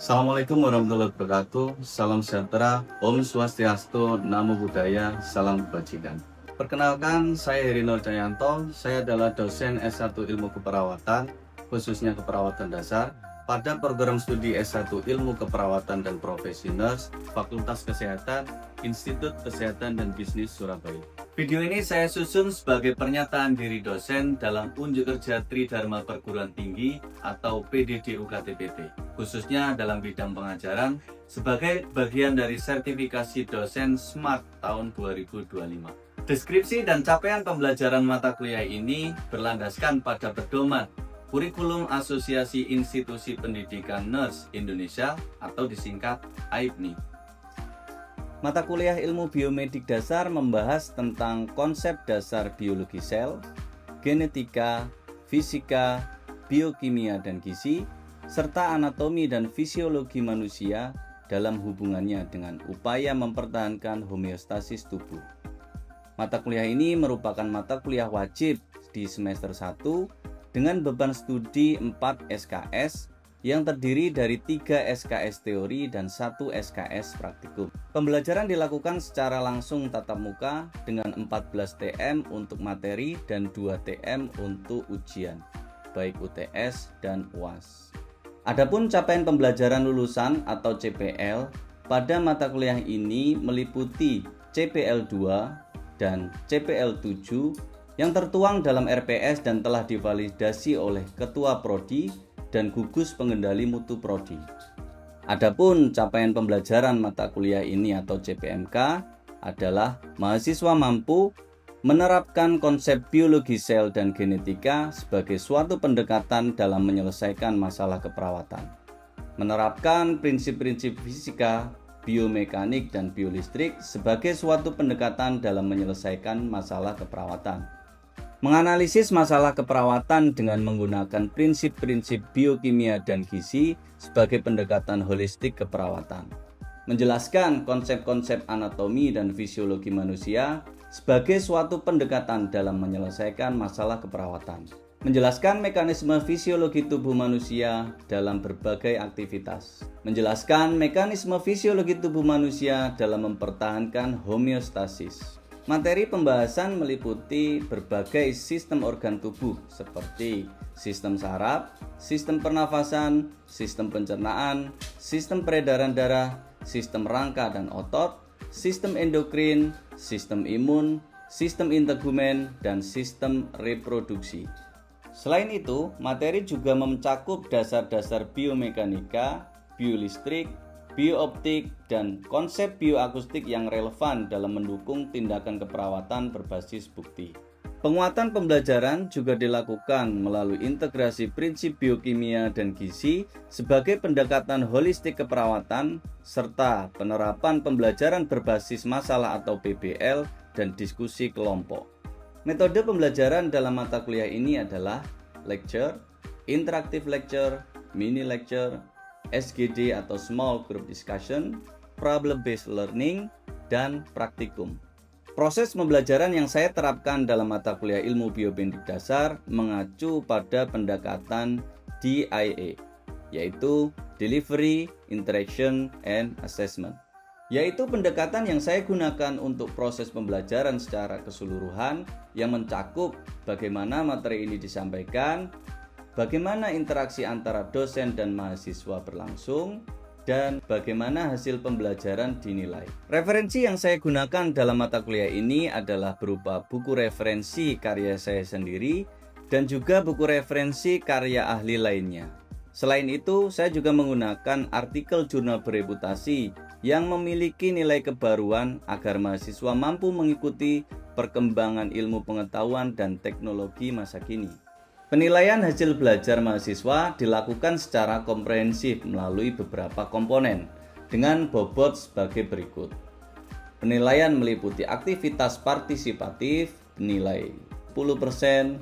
Assalamualaikum warahmatullahi wabarakatuh. Salam sejahtera, Om Swastiastu, Namo Buddhaya, Salam Kebajikan. Perkenalkan, saya Heri Nur Cayanto. Saya adalah dosen S1 Ilmu Keperawatan, khususnya keperawatan dasar, pada program studi S1 Ilmu Keperawatan dan Profesi Nurse, Fakultas Kesehatan, Institut Kesehatan dan Bisnis Surabaya. Video ini saya susun sebagai pernyataan diri dosen dalam unjuk kerja Tridharma Perguruan Tinggi atau PDD UKT-PT, khususnya dalam bidang pengajaran sebagai bagian dari sertifikasi dosen SMART tahun 2025. Deskripsi dan capaian pembelajaran mata kuliah ini berlandaskan pada pedoman Kurikulum Asosiasi Institusi Pendidikan Nurse Indonesia atau disingkat AIPNI. Mata kuliah ilmu biomedik dasar membahas tentang konsep dasar biologi sel, genetika, fisika, biokimia dan gizi, serta anatomi dan fisiologi manusia dalam hubungannya dengan upaya mempertahankan homeostasis tubuh. Mata kuliah ini merupakan mata kuliah wajib di semester 1 dengan beban studi 4 SKS yang terdiri dari 3 SKS teori dan 1 SKS praktikum. Pembelajaran dilakukan secara langsung tatap muka dengan 14 TM untuk materi dan 2 TM untuk ujian, baik UTS dan UAS. Adapun capaian pembelajaran lulusan atau CPL pada mata kuliah ini meliputi CPL 2 dan CPL 7 yang tertuang dalam RPS dan telah divalidasi oleh Ketua Prodi dan gugus pengendali mutu prodi. Adapun capaian pembelajaran mata kuliah ini atau CPMK adalah mahasiswa mampu menerapkan konsep biologi sel dan genetika sebagai suatu pendekatan dalam menyelesaikan masalah keperawatan, menerapkan prinsip-prinsip fisika, biomekanik, dan biolistrik sebagai suatu pendekatan dalam menyelesaikan masalah keperawatan, menganalisis masalah keperawatan dengan menggunakan prinsip-prinsip biokimia dan gizi sebagai pendekatan holistik keperawatan, menjelaskan konsep-konsep anatomi dan fisiologi manusia sebagai suatu pendekatan dalam menyelesaikan masalah keperawatan, menjelaskan mekanisme fisiologi tubuh manusia dalam berbagai aktivitas, menjelaskan mekanisme fisiologi tubuh manusia dalam mempertahankan homeostasis. Materi pembahasan meliputi berbagai sistem organ tubuh seperti sistem saraf, sistem pernafasan, sistem pencernaan, sistem peredaran darah, sistem rangka dan otot, sistem endokrin, sistem imun, sistem integumen, dan sistem reproduksi. Selain itu, materi juga mencakup dasar-dasar biomekanika, biolistrik, biooptik, dan konsep bioakustik yang relevan dalam mendukung tindakan keperawatan berbasis bukti. Penguatan pembelajaran juga dilakukan melalui integrasi prinsip biokimia dan gizi sebagai pendekatan holistik keperawatan serta penerapan pembelajaran berbasis masalah atau PBL dan diskusi kelompok. Metode pembelajaran dalam mata kuliah ini adalah lecture, interactive lecture, mini lecture, SGD atau Small Group Discussion, Problem Based Learning, dan praktikum. Proses pembelajaran yang saya terapkan dalam mata kuliah ilmu biomedik dasar mengacu pada pendekatan DIA, yaitu Delivery, Interaction, and Assessment, yaitu pendekatan yang saya gunakan untuk proses pembelajaran secara keseluruhan yang mencakup bagaimana materi ini disampaikan, bagaimana interaksi antara dosen dan mahasiswa berlangsung, dan bagaimana hasil pembelajaran dinilai. Referensi yang saya gunakan dalam mata kuliah ini adalah berupa buku referensi karya saya sendiri dan juga buku referensi karya ahli lainnya. Selain itu, saya juga menggunakan artikel jurnal bereputasi yang memiliki nilai kebaruan agar mahasiswa mampu mengikuti perkembangan ilmu pengetahuan dan teknologi masa kini. Penilaian hasil belajar mahasiswa dilakukan secara komprehensif melalui beberapa komponen dengan bobot sebagai berikut. Penilaian meliputi aktivitas partisipatif nilai 10%,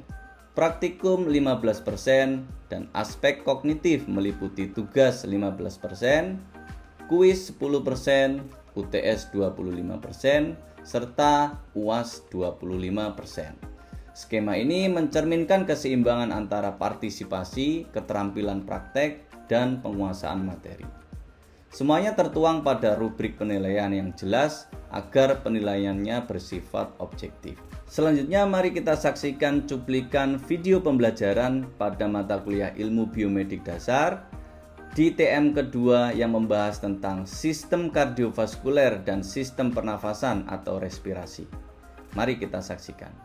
praktikum 15%, dan aspek kognitif meliputi tugas 15%, kuis 10%, UTS 25%, serta UAS 25%. Skema ini mencerminkan keseimbangan antara partisipasi, keterampilan praktek, dan penguasaan materi. Semuanya tertuang pada rubrik penilaian yang jelas agar penilaiannya bersifat objektif. Selanjutnya mari kita saksikan cuplikan video pembelajaran pada mata kuliah Ilmu Biomedik Dasar di TM kedua yang membahas tentang sistem kardiovaskuler dan sistem pernafasan atau respirasi. Mari kita saksikan.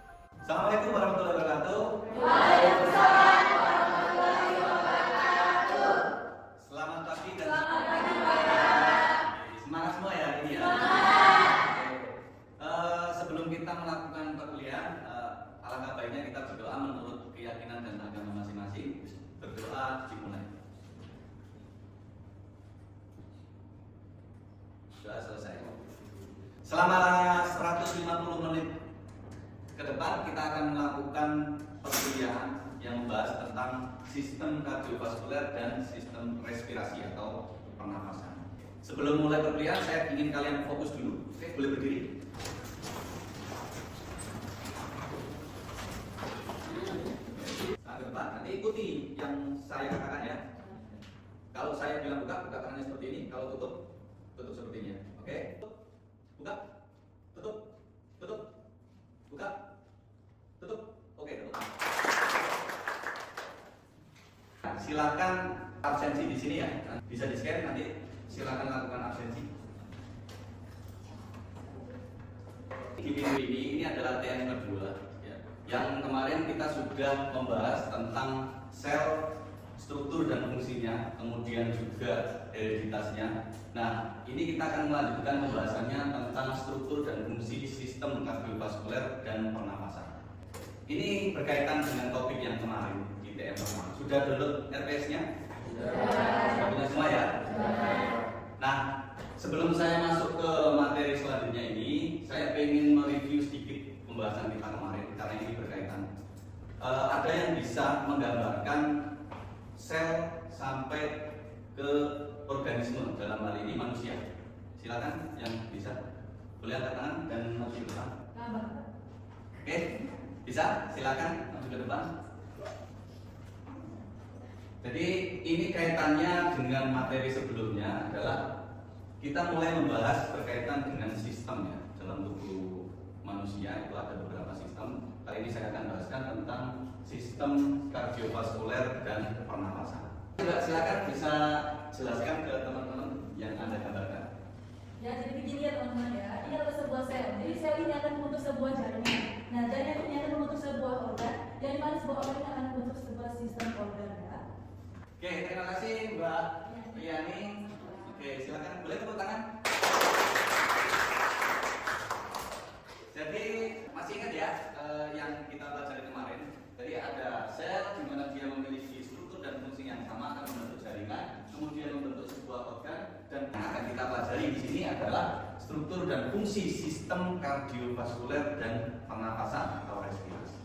Assalamualaikum warahmatullahi wabarakatuh. Waalaikumsalam warahmatullahi wabarakatuh. Selamat pagi dan Selamat pagi Pak. semangat semua ya ini ya. Sebelum kita melakukan perkuliahan, alangkah baiknya kita berdoa menurut keyakinan dan agama masing-masing. Berdoa dimulai. Doa selesai. Selama 150 menit ke depan kita akan melakukan perkuliahan yang membahas tentang sistem kardiovaskuler dan sistem respirasi atau pernafasan. Sebelum mulai perkuliahan, saya ingin kalian fokus dulu. Oke, boleh berdiri? Nah, ke depan, nanti ikuti yang saya katakan ya. Kalau saya bilang buka, buka tangannya seperti ini. Kalau tutup, tutup seperti ini ya. Oke? Buka, tutup, tutup, buka, tutup. Oke, tutup. Silakan absensi di sini ya. Bisa di-scan nanti. Silakan lakukan absensi. Di video ini adalah TM kedua ya. Yang kemarin kita sudah membahas tentang sel, struktur dan fungsinya, kemudian juga hereditasnya. Nah, ini kita akan melanjutkan pembahasannya tentang struktur dan fungsi sistem kardiovaskuler dan pernafasan. Ini berkaitan dengan topik yang kemarin di TM pertama. Sudah download RPS-nya? Sudah punya semua ya? Nah, sebelum saya masuk ke materi selanjutnya ini, saya ingin mereview sedikit pembahasan kita kemarin karena ini berkaitan. Ada yang bisa menggambarkan sel sampai ke organisme, dalam hal ini manusia. Silakan yang bisa. Boleh angkat tangan dan maju ke depan. Oke, bisa? Silakan maju ke depan. Jadi ini kaitannya dengan materi sebelumnya adalah kita mulai membahas berkaitan dengan sistem ya. Dalam tubuh manusia itu ada beberapa sistem. Kali ini saya akan bahaskan tentang sistem kardiovaskuler dan pernafasan. Silakan bisa jelaskan ke teman-teman yang Anda gambarkan. Ya, jadi begini ya teman-teman ya. Ini adalah sebuah sel. Jadi sel ini akan membentuk sebuah jaringan. Nah, jaringan ini akan membentuk sebuah organ. Yang dimana sebuah organ ini akan membentuk sebuah sistem organ ya. Oke, terima kasih Mbak Riani. Oke, silakan. Boleh tepuk tangan. Jadi masih ingat ya yang kita pelajari kemarin. Jadi ada sel di mana dia memiliki struktur dan fungsi yang sama, akan membentuk jaringan, kemudian membentuk sebuah organ, dan yang akan kita pelajari di sini adalah struktur dan fungsi sistem kardiovaskuler dan pernafasan atau respirasi.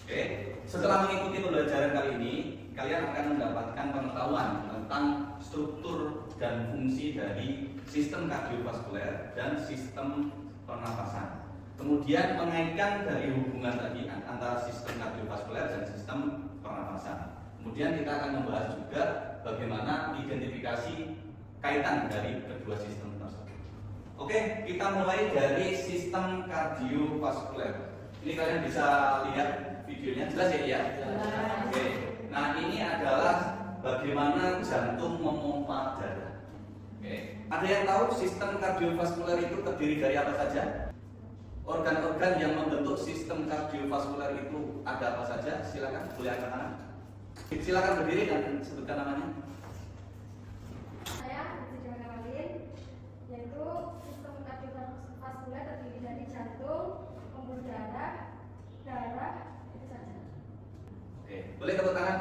Oke, setelah mengikuti pembelajaran kali ini, kalian akan mendapatkan pengetahuan tentang struktur dan fungsi dari sistem kardiovaskuler dan sistem pernafasan. Kemudian mengaitkan dari hubungan tadi antara sistem kardiovaskuler dan sistem pernafasan. Kemudian kita akan membahas juga bagaimana identifikasi kaitan dari kedua sistem tersebut. Oke, kita mulai dari sistem kardiovaskuler. Ini kalian bisa lihat videonya, jelas ya? Oke. Nah, ini adalah bagaimana jantung memompa darah. Oke. Ada yang tahu sistem kardiovaskuler itu terdiri dari apa saja? Organ-organ yang membentuk sistem kardiovaskuler itu ada apa saja? Silakan, boleh angkat tangan. Silakan berdiri dan sebutkan namanya. Saya Siti Kamalin, yaitu sistem kardiovaskuler terdiri dari jantung, pembuluh darah, itu saja. Oke, boleh tepuk tangan.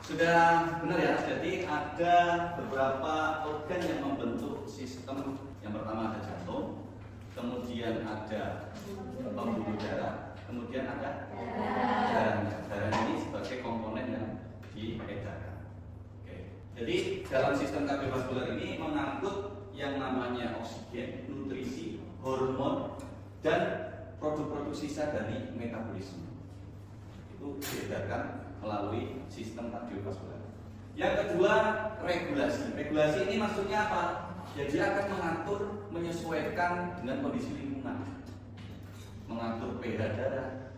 Sudah benar ya, jadi ada beberapa organ yang membentuk sistem. Yang pertama ada jantung, kemudian ada pembuluh darah, kemudian ada darah. Darah ini sebagai komponen yang diedarkan. Oke. Jadi dalam sistem kardiovaskuler ini mengangkut yang namanya oksigen, nutrisi, hormon, dan produk-produk sisa dari metabolisme. Itu diedarkan melalui sistem kardiovaskuler. Yang kedua, regulasi. Regulasi ini maksudnya apa? Ya, dia akan mengatur, menyesuaikan dengan kondisi lingkungan, mengatur pH darah.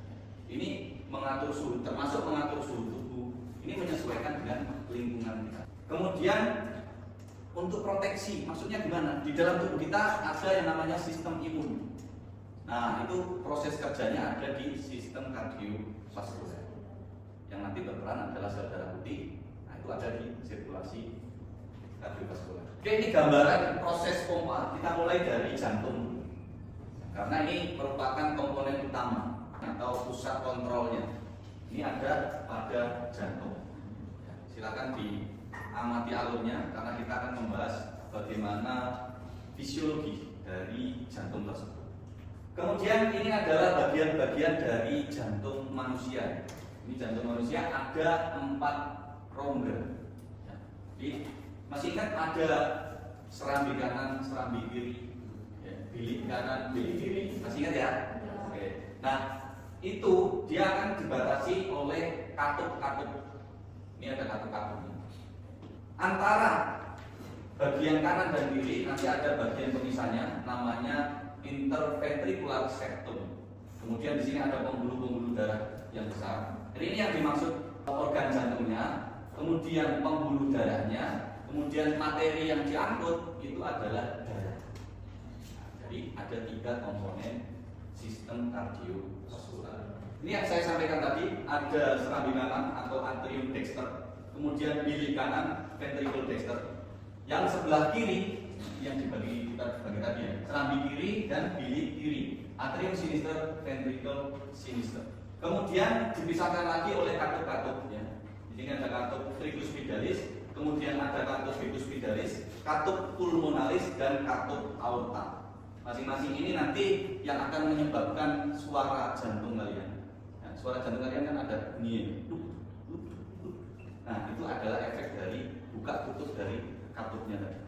Ini mengatur suhu, termasuk mengatur suhu tubuh. Ini menyesuaikan dengan lingkungan kita. Kemudian untuk proteksi, maksudnya gimana? Di dalam tubuh kita ada yang namanya sistem imun. Nah, itu proses kerjanya ada di sistem kardiovaskuler. Yang nanti berperan adalah sel darah putih. Nah, itu ada di sirkulasi kardiovaskuler. Oke, ini gambaran proses pompa. Kita mulai dari jantung. Karena ini merupakan komponen utama atau pusat kontrolnya. Ini ada pada jantung. Silakan diamati alurnya karena kita akan membahas bagaimana fisiologi dari jantung tersebut. Kemudian ini adalah bagian-bagian dari jantung manusia. Ini jantung manusia ada 4 rongga. Jadi masih ingat ada serambi kanan, serambi kiri, bilik kanan, bilik kiri. Masih ingat ya? Oke. Nah, itu dia akan dibatasi oleh katup-katup. Ini ada katup-katupnya. Antara bagian kanan dan kiri nanti ada bagian pemisahnya, namanya interventricular septum. Kemudian di sini ada pembuluh-pembuluh darah yang besar. Jadi ini yang dimaksud organ jantungnya, kemudian pembuluh darahnya, kemudian materi yang diangkut itu adalah darah. Jadi ada 3 komponen sistem kardiovaskular. Ini yang saya sampaikan tadi, ada serambi kanan atau atrium dexter, kemudian bilik kanan ventricle dexter. Yang sebelah kiri yang dibagi tadi ya, serambi kiri dan bilik kiri, atrium sinister, ventricle sinister. Kemudian dipisahkan lagi oleh katup-katup ya. Di sini ada katup tricuspidalis, kemudian ada katup biguspidalis, katup pulmonalis dan katup aorta. Masing-masing ini nanti yang akan menyebabkan suara jantung kalian. Nah, suara jantung kalian kan ada bunyi. Nah, itu adalah efek dari buka tutup dari katupnya tadi.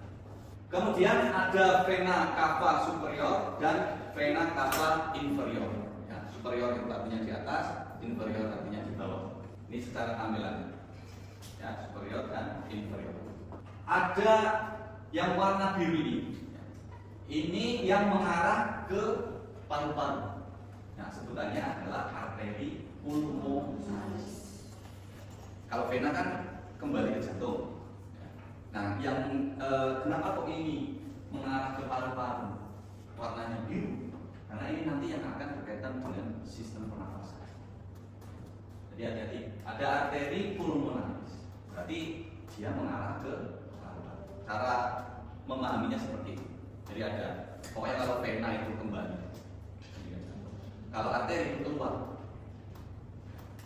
Kemudian ada vena cava superior dan vena cava inferior. Ya, superior itu artinya di atas, inferior artinya di bawah. Ini secara tampilan. Ya, superior dan inferior. Ada yang warna biru ini. Ini yang mengarah ke paru-paru. Nah, sebutannya adalah arteri pulmonalis. Kalau vena kan kembali ke jantung. Nah, yang kenapa kok ini mengarah ke paru-paru? Warnanya biru. Karena ini nanti yang akan berkaitan dengan sistem pernafasan. Jadi hati-hati. Ada arteri pulmonalis. Berarti dia mengarah ke paru-paru. Cara memahaminya seperti itu. Jadi ada, pokoknya kalau vena itu kembali, kalau arteri itu keluar,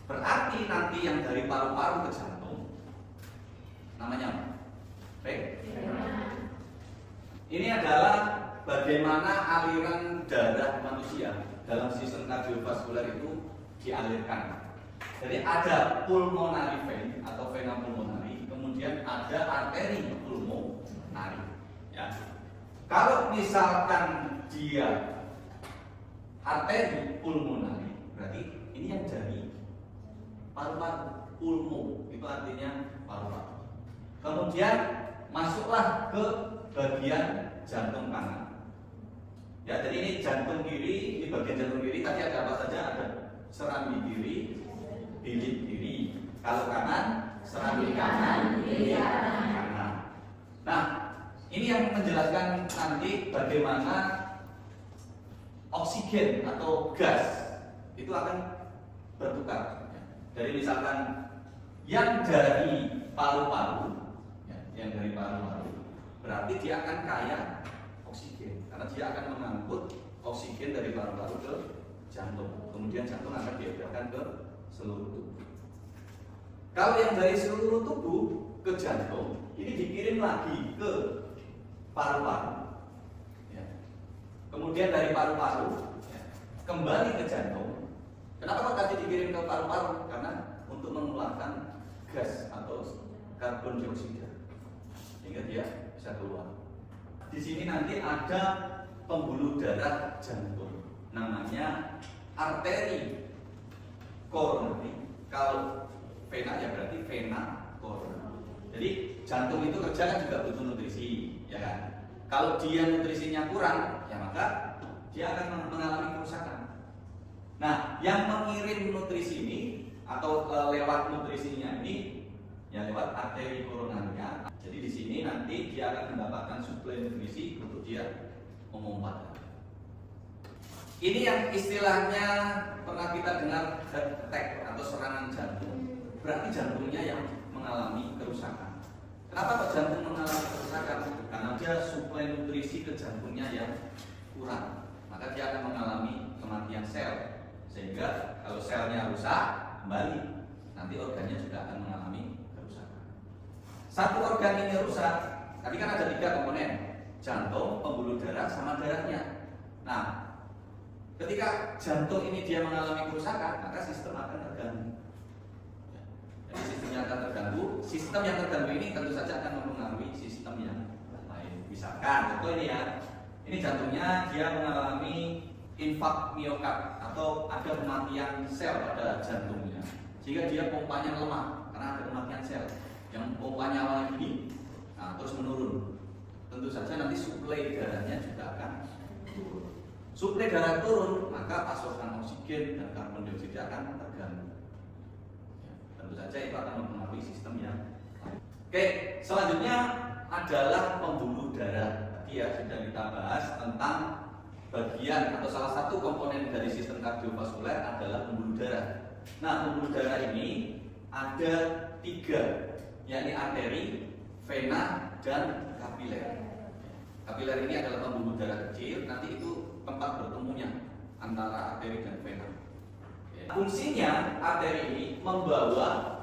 berarti nanti yang dari paru-paru ke jantung namanya apa? Ini adalah bagaimana aliran darah manusia dalam sistem kardiovaskuler itu dialirkan. Jadi ada pulmonary vein atau vena pulmonari, kemudian ada arteri pulmonari. Ya. Kalau misalkan dia arteri pulmonari, berarti ini yang dari paru-paru, pulmo itu artinya paru-paru. Kemudian masuklah ke bagian jantung kanan. Ya, jadi ini jantung kiri, ini bagian jantung kiri. Tadi ada apa saja? Ada serambi kiri, bilik kiri. Kalau kanan, serambi kanan, bilik kanan. Nah, ini yang menjelaskan nanti bagaimana oksigen atau gas itu akan bertukar. Jadi misalkan yang dari paru-paru, yang dari paru-paru, berarti dia akan kaya oksigen karena dia akan mengangkut oksigen dari paru-paru ke jantung. Kemudian jantung akan diedarkan ke seluruh tubuh. Kalau yang dari seluruh tubuh ke jantung, ini dikirim lagi ke paru-paru. Ya. Kemudian dari paru-paru kembali ke jantung. Kenapa kok tadi dikirim ke paru-paru? Karena untuk mengeluarkan gas atau karbon dioksida, sehingga dia bisa keluar. Di sini nanti ada pembuluh darah jantung, namanya arteri koronari. Kalau vena ya berarti vena koronari. Jadi jantung itu kerja kan juga butuh nutrisi, ya kan? Kalau dia nutrisinya kurang, ya maka dia akan mengalami kerusakan. Nah, yang mengirim nutrisi ini atau lewat nutrisinya ini ya lewat arteri koronaria. Jadi di sini nanti dia akan mendapatkan suplai nutrisi untuk dia memompa. Ini yang istilahnya pernah kita dengar heart attack atau serangan jantung. Berarti jantungnya yang mengalami kerusakan. Kenapa kok jantung mengalami kerusakan? Karena dia suplai nutrisi ke jantungnya yang kurang. Maka dia akan mengalami kematian sel. Sehingga kalau selnya rusak, kembali nanti organnya juga akan mengalami kerusakan. Satu organ ini rusak, tadi kan ada 3 komponen, jantung, pembuluh darah, sama darahnya. Nah, ketika jantung ini dia mengalami kerusakan, maka sistem akan terganggu. Jadi sistemnya akan terganggu. Sistem yang terganggu ini tentu saja akan mempengaruhi sistem yang lain. Misalkan, contoh ini ya, ini jantungnya dia mengalami infak miokard atau ada kematian sel pada jantungnya, sehingga dia pompanya lemah karena ada kematian sel. Yang pompanya awalnya gini, nah, terus menurun. Tentu saja nanti suplai darahnya juga akan turun. Suplai darah turun, maka pasokan oksigen dan karbon dioksida akan terganggu. Ya, tentu saja itu akan mempengaruhi sistem yang lain. Oke, selanjutnya adalah pembuluh darah. Tadi ya sudah kita bahas tentang bagian atau salah satu komponen dari sistem kardiovaskuler adalah pembuluh darah. Nah, pembuluh darah ini ada 3, yakni arteri, vena, dan kapiler. Kapiler ini adalah pembuluh darah kecil, nanti itu tempat bertemunya antara arteri dan vena. Fungsinya arteri ini membawa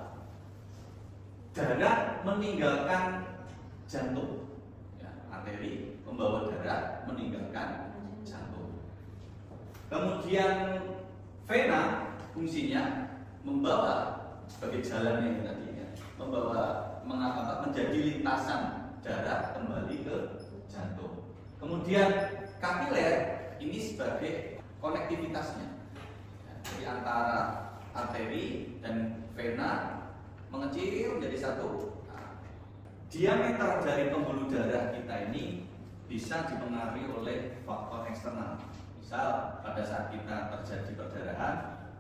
darah meninggalkan jantung. Ya, arteri membawa darah meninggalkan jantung. Kemudian vena fungsinya membawa sebagai jalan yang tadi ya, membawa menjadi lintasan darah kembali ke jantung. Kemudian kapiler ini sebagai konektivitasnya. Ya, jadi antara arteri dan vena mengecil menjadi satu. Nah, diameter dari pembuluh darah kita ini bisa dipengaruhi oleh faktor eksternal. Misal pada saat kita terjadi perdarahan,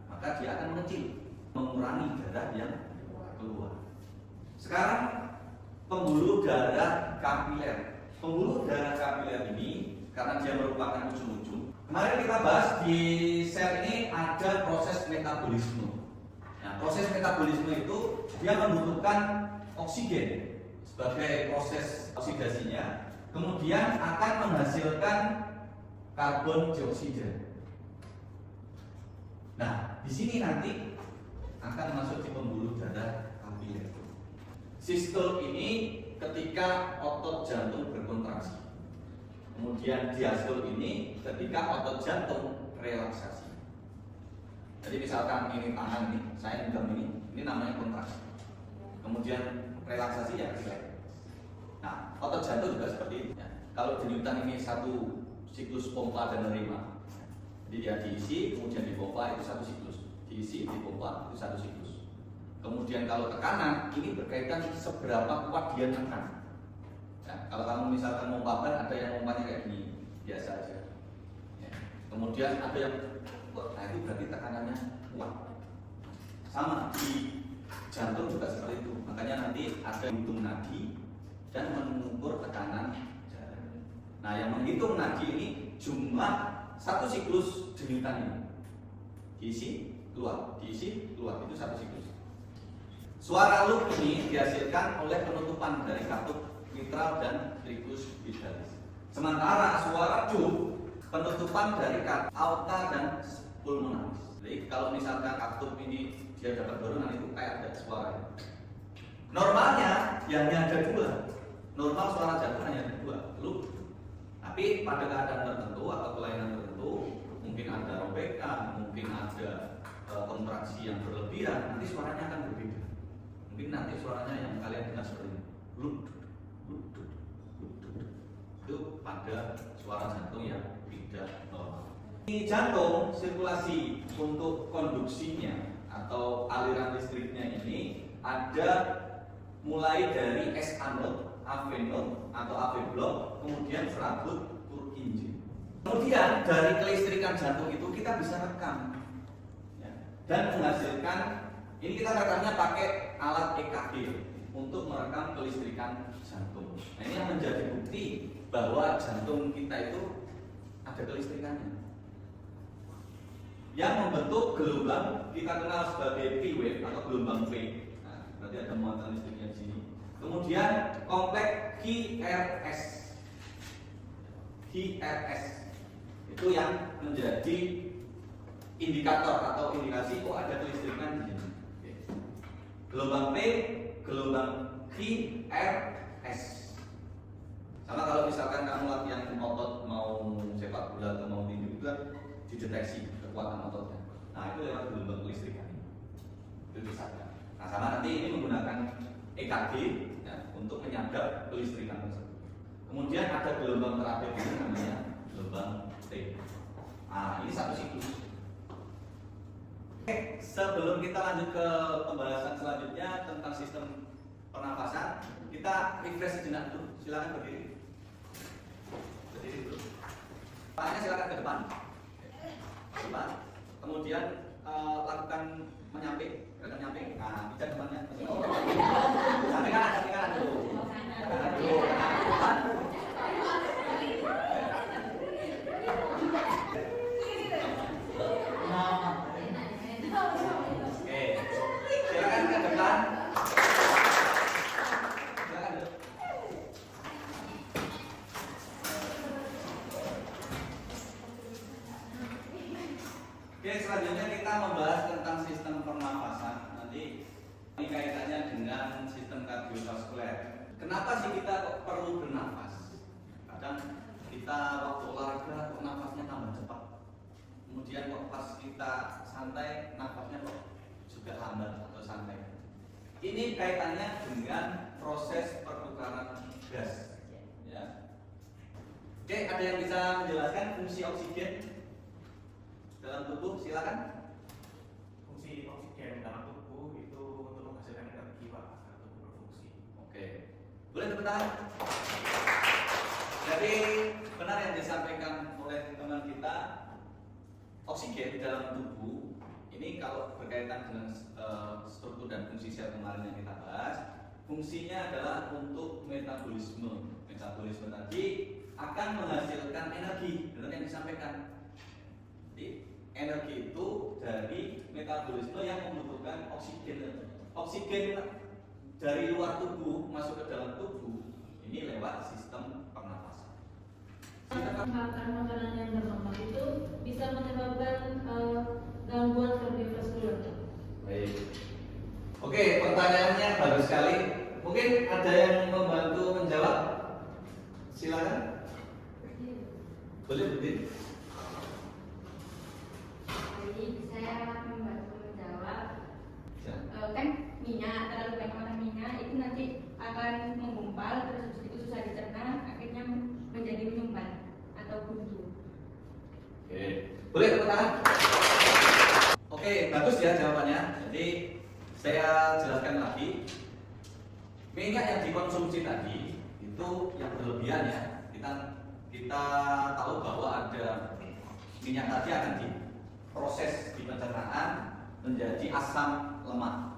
maka dia akan mengecil, mengurangi darah yang keluar. Sekarang pembuluh darah kapiler. Pembuluh darah kapiler ini karena dia merupakan ujung-ujung. Kemarin kita bahas di sel ini ada proses metabolisme. Nah, proses metabolisme itu dia membutuhkan oksigen sebagai proses oksidasinya. Kemudian akan menghasilkan karbon dioksida. Nah, di sini nanti akan masuk di pembuluh darah kapiler. Sistol ini ketika otot jantung berkontraksi. Kemudian diastol ini ketika otot jantung relaksasi. Jadi misalkan ini tangan nih, saya genggam ini namanya kontraksi. Kemudian relaksasi ya relax. Nah, otot jantung juga seperti itu. Ya. Kalau denyutan ini satu siklus pompa dan menerima, jadi dia diisi, kemudian dipompa itu satu siklus, diisi, dipompa itu satu siklus. Kemudian kalau tekanan ini berkaitan seberapa kuat dia menekan. Ya, kalau kamu misalkan pompa ban, ada yang pompanya kayak gini, biasa aja. Ya. Kemudian ada yang, nah itu berarti tekanannya kuat. Sama di jantung juga seperti itu. Makanya nanti ada hitung nadi dan mengukur tekanan darah. Nah, yang menghitung nadi ini jumlah satu siklus denyutan ini. Diisi, keluar, diisi, keluar, itu satu siklus. Suara loop ini dihasilkan oleh penutupan dari katup mitral dan trictus vitalis. Sementara suara cub penutupan dari katup aorta dan pulmonalis. Jadi kalau misalkan katup ini dia dapat dorongan itu kayak ada suara. Normalnya ya hanya ada 2. Normal suara jantung hanya ada 2 loop. Tapi pada keadaan tertentu atau kelainan tertentu, mungkin ada robekan, mungkin ada kontraksi yang berlebihan, nanti suaranya akan berbeda. Mungkin nanti suaranya yang kalian dengar seperti ini, itu pada suara jantung yang tidak normal. Di jantung sirkulasi untuk konduksinya atau aliran listriknya ini ada mulai dari SA node, AV node atau AV block, kemudian serabut Purkinje. Kemudian dari kelistrikan jantung itu kita bisa rekam ya, dan menghasilkan, ini kita rekamnya pakai alat EKG untuk merekam kelistrikan jantung. Nah, ini yang menjadi bukti bahwa jantung kita itu ada kelistrikannya. Yang membentuk gelombang kita kenal sebagai P wave atau gelombang P. Nah, berarti ada muatan listriknya di sini. Kemudian kompleks QRS. QRS itu yang menjadi indikator atau indikasi ada kelistrikan di sini. Oke. Gelombang P, gelombang QRS. Sama kalau misalkan kamu latihan otot mau sepak bola atau mau tinju itu kan dideteksi kekuatan ototnya. Nah, itu lewat gelombang kelistrikan. Itu bisa. Nah, sama nanti ini menggunakan EKG ya, untuk menyadap kelistrikan tersebut. Kemudian ada gelombang terakhir ini namanya gelombang T. Nah, ini satu siklus. Oke, sebelum kita lanjut ke pembahasan selanjutnya tentang sistem pernafasan, kita refresh sejenak dulu. Silakan berdiri. Berdiri dulu. Tangannya silakan ke depan. Depan. Kemudian lakukan menyamping, gerakan nyamping. Nah, bisa depannya. Samping kanan dulu. Kanan dulu. Depan. Oke, silakan ke depan. Silakan dulu. Oke, selanjutnya kita membahas tentang sistem pernafasan. Nanti ini kaitannya dengan sistem kardiovaskuler. Kenapa sih kita kok perlu bernafas? Kadang kita waktu olahraga kok nafasnya tambah cepat. Kemudian kok pas kita santai nafasnya kok juga lambat atau santai. Ini kaitannya dengan proses pertukaran gas. Ya. Oke, ada yang bisa menjelaskan fungsi oksigen dalam tubuh? Silakan. Fungsi oksigen dalam tubuh itu untuk menghasilkan energi Pak agar tubuh berfungsi. Oke, boleh tepuk tangan. Jadi benar yang disampaikan oleh teman kita, oksigen dalam tubuh ini kalau berkaitan dengan struktur dan fungsi sel kemarin yang kita bahas, fungsinya adalah untuk metabolisme. Metabolisme tadi akan menghasilkan energi, benar yang disampaikan. Jadi energi itu dari metabolisme yang membutuhkan oksigen. Oksigen dari luar tubuh masuk ke dalam tubuh ini lewat sistem pernafasan. Makan makanan yang berlemak itu bisa menyebabkan gangguan kardiovaskuler. Baik. Oke, pertanyaannya bagus sekali. Mungkin ada yang membantu menjawab. Silakan. Boleh berdiri. Jadi saya membantu menjawab. Ya. Kan minyak, terlalu banyak makan minyak itu nanti akan menggumpal, terus itu susah dicerna, akhirnya menjadi menyumbat atau buntu. Oke, boleh tepuk tangan. Oke, bagus ya jawabannya. Jadi saya jelaskan lagi. Minyak yang dikonsumsi tadi itu yang berlebihan ya. Kita tahu bahwa ada minyak tadi akan diproses di pencernaan menjadi asam lemak.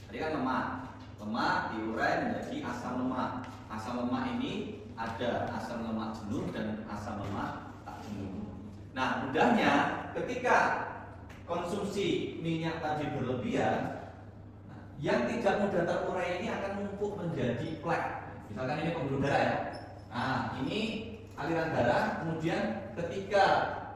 Tadi kan lemak diurai menjadi asam lemak. Asam lemak ini ada asam lemak jenuh dan asam lemak tak jenuh. Nah, mudahnya ketika konsumsi minyak tadi berlebihan, yang tidak mudah terurai ini akan numpuk menjadi plak. Misalkan ini pembuluh darah ya. Nah, ini aliran darah. Kemudian ketika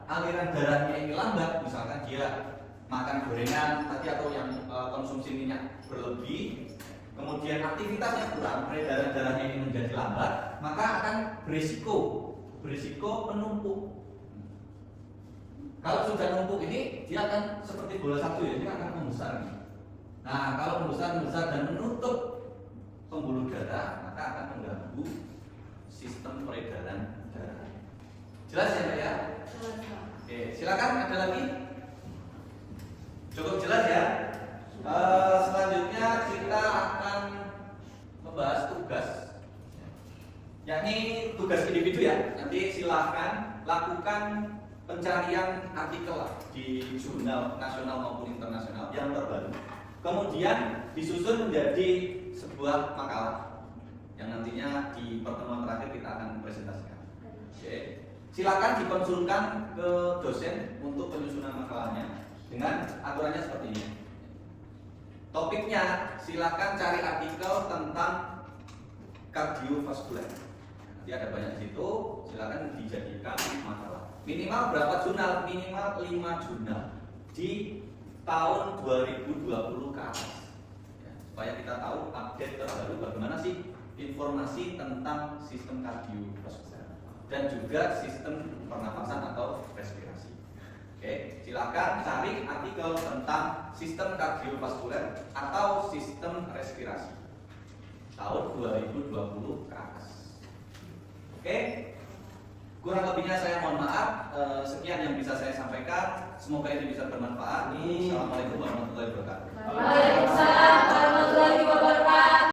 aliran darahnya ini lambat, misalkan dia makan gorengan tadi atau yang konsumsi minyak berlebih, kemudian aktivitasnya kurang, peredaran darahnya ini menjadi lambat, maka akan berisiko menumpuk. Kalau sudah numpuk ini dia akan seperti bola salju ya, dia akan membesar. Nah, kalau membesar dan menutup pembuluh darah, maka akan mengganggu sistem peredaran darah. Jelas ya, Pak ya? Oke, silakan ada lagi. Cukup jelas ya. Selanjutnya kita akan melakukan pencarian artikel di jurnal nasional maupun internasional yang terbaru. Kemudian disusun menjadi sebuah makalah yang nantinya di pertemuan terakhir kita akan presentasikan. Oke. Silakan dikonsulkan ke dosen untuk penyusunan makalahnya dengan aturannya seperti ini. Topiknya silakan cari artikel tentang kardiovaskuler. Nanti ada banyak di situ, silakan dijadikan makalah. Minimal berapa jurnal? Minimal 5 jurnal di tahun 2020 ke atas. Ya, supaya kita tahu update terbaru bagaimana sih informasi tentang sistem kardiovaskuler dan juga sistem pernapasan atau respirasi. Oke, silakan cari artikel tentang sistem kardiovaskuler atau sistem respirasi tahun 2020 ke atas. Oke, kurang lebihnya saya mohon maaf. Sekian yang bisa saya sampaikan. Semoga ini bisa bermanfaat. Assalamualaikum warahmatullahi wabarakatuh. Waalaikumsalam warahmatullahi wabarakatuh.